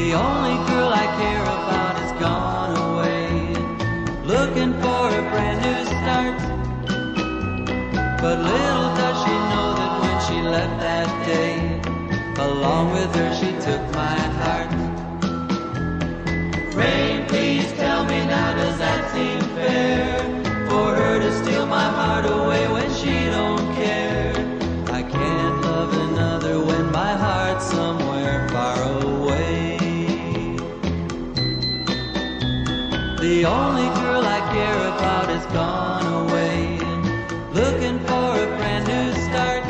The only girl I care about has gone away, looking for a brand new start. But little does she know that when she left that day, along with her she took my heart. Rain, please tell me now, does that seem fair? For her to steal my heart away when she don't care. I can't love another when my heart's somewhere far away. The only girl I care about has gone away, looking for a brand new start.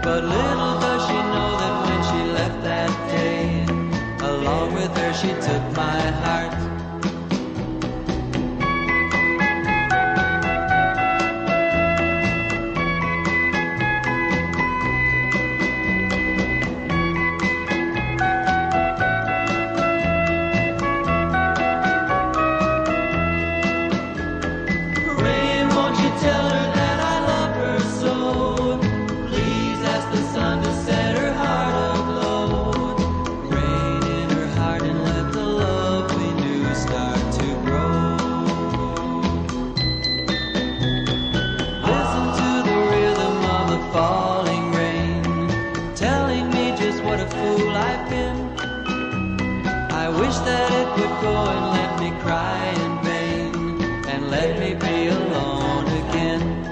But little does she know that when she left that day, along with her she took my heart. Falling rain, telling me just what a fool I've been. I wish that it would go and let me cry in vain, and let me be alone again.